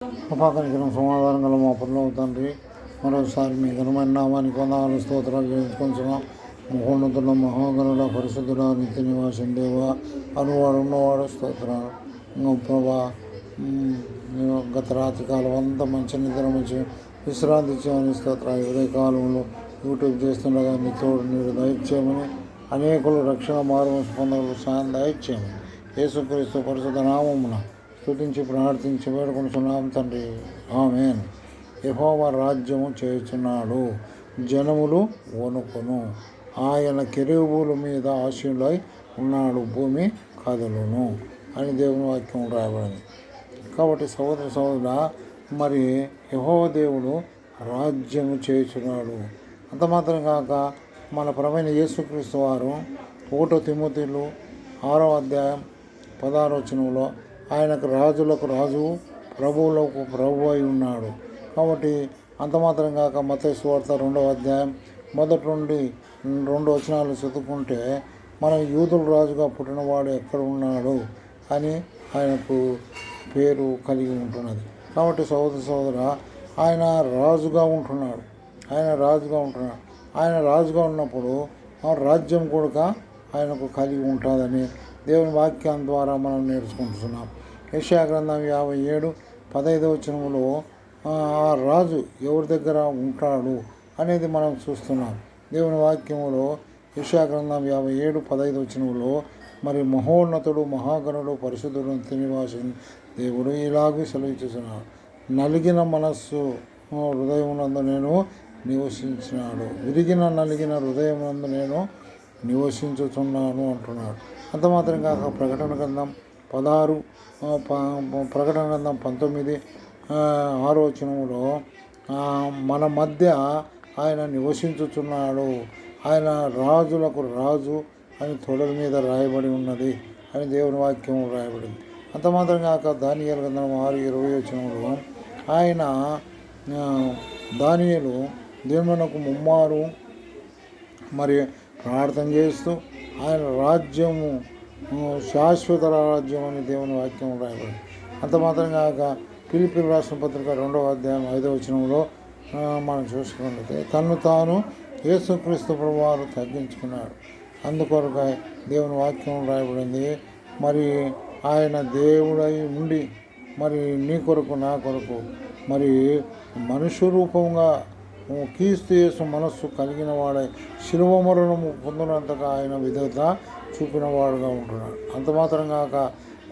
కృపాకనికరం సమాధానం గల మా పరలోక తండ్రి, మరోసారి మీ ఘనమైన నామానికి వందనాలు స్తోత్రాలు చేయించుకుంటున్నాం. మహోన్నతుల మహాగణుడ పరిశుద్ధుడ నిత్య నివాసం దేవ అనువాడు ఉన్నవాడు స్తోత్రాలు ప్రభా. గత రాత్రి కాలం అంతా మంచి నిద్ర మంచి విశ్రాంతి చేయమని స్తోత్రాలు. ఉదయ కాలంలో యూట్యూబ్ చేస్తుండగా నీ తోడు నీరు దయచేయమని, అనేకులు రక్షణ మార్గం పొందగల సాయం దయచేయమని యేసుక్రీస్తు పరిశుద్ధ నామమున స్తుతించి ప్రార్థించి వేడుకొనుచున్నాం తండ్రి, ఆమేన్. యెహోవా రాజ్యము చేయుచున్నాడు, జనములు వణుకును. ఆయన కెరూబుల మీద ఆశీనులై ఉన్నాడు, భూమి కదలును అని దేవుని వాక్యం రాయబడింది. కాబట్టి సహోదరుడా, మరి యెహోవా దేవుడు రాజ్యము చేయుచున్నాడు. అంత మాత్రం కాక మన ప్రభువైన యేసుక్రీస్తు వారు 1 తిమోతిలో 6వ అధ్యాయం 16వ వచనంలో ఆయనకు రాజులకు రాజు, ప్రభువులకు ప్రభు అయి ఉన్నాడు. కాబట్టి అంత మాత్రం కాక మత్తయి సువార్త 2వ అధ్యాయం 1 నుండి 2 వచనాలు చదువుకుంటే మనం యూదుల రాజుగా పుట్టినవాడు ఎక్కడ ఉన్నాడు అని ఆయనకు పేరు కలిగి ఉంటున్నది. కాబట్టి సహోదర ఆయన రాజుగా ఉంటున్నాడు. ఆయన రాజుగా ఉన్నప్పుడు రాజ్యం కూడా ఆయనకు కలిగి ఉంటుందని దేవుని వాక్యం ద్వారా మనం నేర్చుకుంటున్నాం. యెషయా గ్రంథం 57:15 వచనంలో ఆ రాజు ఎవరి దగ్గర ఉంటాడు అనేది మనం చూస్తున్నాం. దేవుని వాక్యంలో యెషయా గ్రంథం 57:15 వచనంలో మరి మహోన్నతుడు మహాగణుడు పరిశుద్ధుడు నివాసి దేవుడు ఇలాగే సెలవిస్తున్నాడు. నలిగిన మనస్సు హృదయమునందు నేను నివసించినాడు, నలిగిన హృదయమునందు నేను నివసించుతున్నాను అంటున్నాడు. అంత మాత్రం కాక ప్రకటన గ్రంథం 19:6 వచనంలో మన మధ్య ఆయన నివసించుచున్నాడు, ఆయన రాజులకు రాజు అని తొడల మీద రాయబడి ఉన్నది అని దేవుని వాక్యం రాయబడింది. అంత మాత్రం కాక దానియేలు గ్రంథం 6:20 వచనంలో ఆయన దానియేలు దేవునకు ముమ్మారు మరి ప్రార్థన చేస్తూ ఆయన రాజ్యము శాశ్వత రాజ్యం అని దేవుని వాక్యం రాయబడింది. అంత మాత్రం కాక ఫిలిప్పీయుల రాసిన పత్రిక 2వ అధ్యాయం 5వ వచనంలో మనం చూసుకున్నట్లయితే తను తాను యేసుక్రీస్తు ప్రభువారు తగ్గించుకున్నాడు. అందుకొరకు దేవుని వాక్యం రాయబడింది. మరి ఆయన దేవుడై ఉండి మరి నీ కొరకు నా కొరకు మరి మనుష్య రూపంగా క్రీస్తు యేసు మనస్సు కలిగిన వాడై శిలువ మరణము పొందినంతగా ఆయన విధేయత చూపిన వాడుగా ఉంటున్నాడు. అంత మాత్రం కాక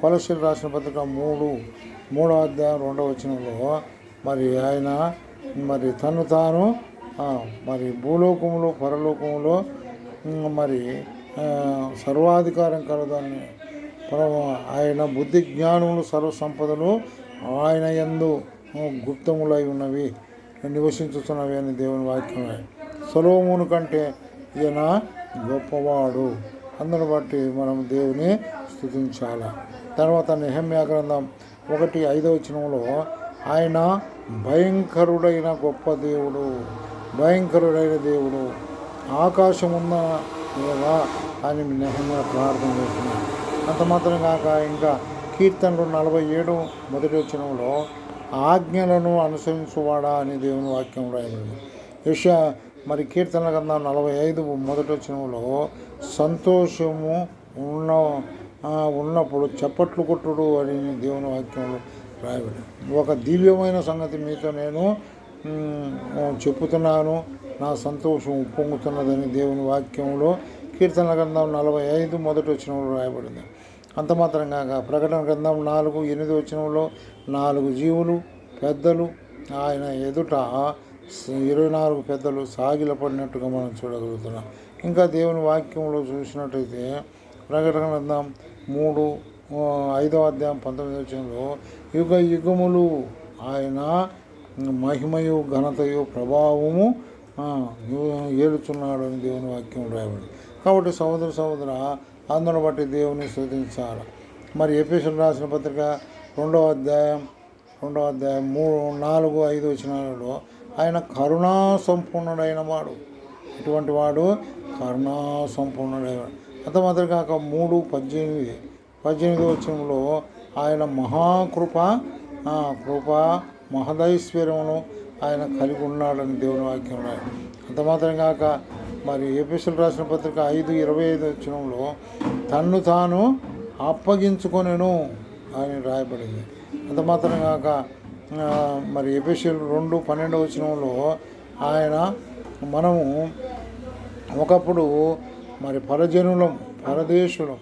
కొలస్సీయులకు రాసిన పత్రిక 3వ అధ్యాయం 2వ వచనంలో మరి ఆయన మరి తను తాను మరి భూలోకములో పరలోకములో మరి సర్వాధికారం కలదాన్ని ఆయన బుద్ధి జ్ఞానములు సర్వ సంపదలు ఆయన యందు గుప్తములై ఉన్నవి నివసించుతున్నవి అని దేవుని వాక్యం. సొలొమోను కంటే ఈయన గొప్పవాడు. అందును బట్టి మనం దేవుని స్తుతించాలి. తర్వాత నెహెమ్యా గ్రంథం 1:5 వచనంలో ఆయన భయంకరుడైన గొప్ప దేవుడు, ఆకాశం ఉన్న అని నెహెమ్యా ప్రార్థన చేస్తున్నాడు. అంత మాత్రం కాక ఇంకా కీర్తనలు 47 వచనంలో ఆజ్ఞలను అనుసరించువాడా అని దేవుని వాక్యం రాయబడింది. యెషయా మరి కీర్తనల గ్రంథం 45 వచనంలో సంతోషము ఉన్నప్పుడు చప్పట్లు కొట్టుడు అని దేవుని వాక్యంలో రాయబడింది. ఒక దివ్యమైన సంగతి మీతో నేను చెప్పుతున్నాను, నా సంతోషం ఉప్పొంగుతున్నదని దేవుని వాక్యంలో కీర్తనల గ్రంథం 45 వచనంలో రాయబడింది. అంత మాత్రం కాక ప్రకటన గ్రంథం 4:8 వచనంలో 4 జీవులు పెద్దలు ఆయన ఎదుట 24 పెద్దలు సాగిలపడినట్టుగా మనం చూడగలుగుతున్నాం. ఇంకా దేవుని వాక్యంలో చూసినట్టయితే ప్రకటన గ్రంథం 5వ అధ్యాయం 19వ వచనంలో యుగ యుగములు ఆయన మహిమయు ఘనతయు ప్రభావము ఏలుచున్నాడు అని దేవుని వాక్యం రాయబడింది. కాబట్టి సహోదర అందును బట్టి దేవుని స్తుతించాలి. మరి ఎఫెసీయులకు రాసిన పత్రిక 2వ అధ్యాయం 4-5 వచనాలలో ఆయన కరుణా సంపూర్ణుడైన వాడు. ఇటువంటి వాడు కరుణా సంపూర్ణుడైన. అంత మాత్రం కాక 3:18 వచనంలో ఆయన మహాకృప కృప మహదైశ్వర్యమును ఆయన కలిగి ఉన్నాడని దేవుని వాక్యం రాయి. అంత మాత్రం కాక మరి ఎఫెసీయులకు రాసిన పత్రిక 5:25 వచనంలో తన్ను తాను అప్పగించుకొనెను అని రాయబడింది. అంత మాత్రం కాక మరి ఎఫెసీయులు 2:12 వచనంలో ఆయన మనము ఒకప్పుడు మరి పరజనులం, పరదేశులం,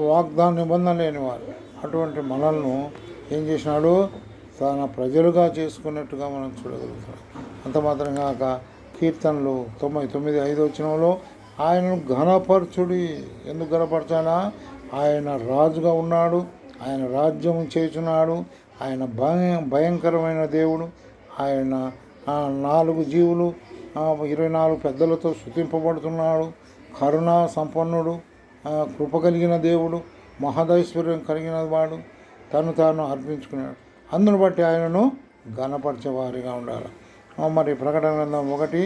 వాగ్దాన నిబంధన లేనివారు అటువంటి మనల్ని ఏం చేసినాడు, తన ప్రజలుగా చేసుకున్నట్టుగా మనం చూడగలుగుతాం. అంత మాత్రం కాక కీర్తనలు 99:5 వచనంలో ఆయనను ఘనపరచుడి. ఎందుకు ఘనపరచాలా? ఆయన రాజుగా ఉన్నాడు, ఆయన రాజ్యం చేయుచున్నాడు, ఆయన భయంకరమైన దేవుడు, ఆయన 4 జీవులు 24 పెద్దలతో స్తుతింపబడుతున్నాడు, కరుణా సంపన్నుడు, కృప కలిగిన దేవుడు, మహదైశ్వర్యం కలిగిన వాడు, తను తాను అర్పించుకున్నాడు. అందును బట్టి ఆయనను ఘనపరిచేవారిగా ఉండాలి. మరి ప్రకటన గ్రంథం 1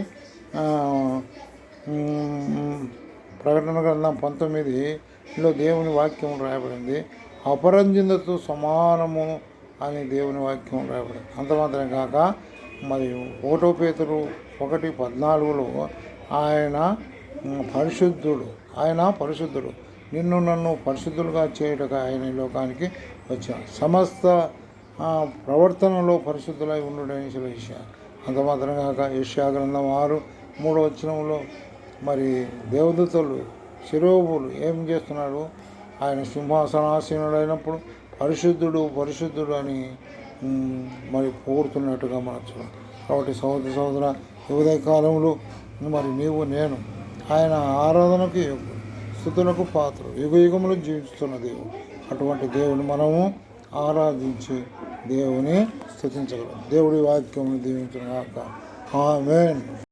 ప్రకటన గ్రంథం 19లో దేవుని వాక్యం రాయబడింది. అపరంజితతో సమానము అని దేవుని వాక్యం రాయబడింది. అంత మాత్రం కాక మరి 1 పేతురు 1:14లో ఆయన పరిశుద్ధుడు, నిన్ను నన్ను పరిశుద్ధులుగా చేయుటకు ఆయన ఈ లోకానికి వచ్చాడు. సమస్త ప్రవర్తనలో పరిశుద్ధులై ఉండుడని సెలవిచ్చాడు. అంత మాత్రం కాక యెషయా గ్రంథం 6:3 వచనంలో మరి దేవదూతలు శిరోబులు ఏం చేస్తున్నాడు, ఆయన సింహాసనాసీనుడైనప్పుడు పరిశుద్ధుడు అని మరి కోరుతున్నట్టుగా మనం చూడాలి. కాబట్టి సహోదర ఉదయ కాలంలో మరి నీవు నేను ఆయన ఆరాధనకు స్తుతులకు పాత్ర యుగములు జీవిస్తున్న దేవుడు. అటువంటి దేవుని మనము ఆరాధించి దేవుని స్తుతించగలం. దేవుడి వాక్యమును దీవించుగాక. ఆమేన్.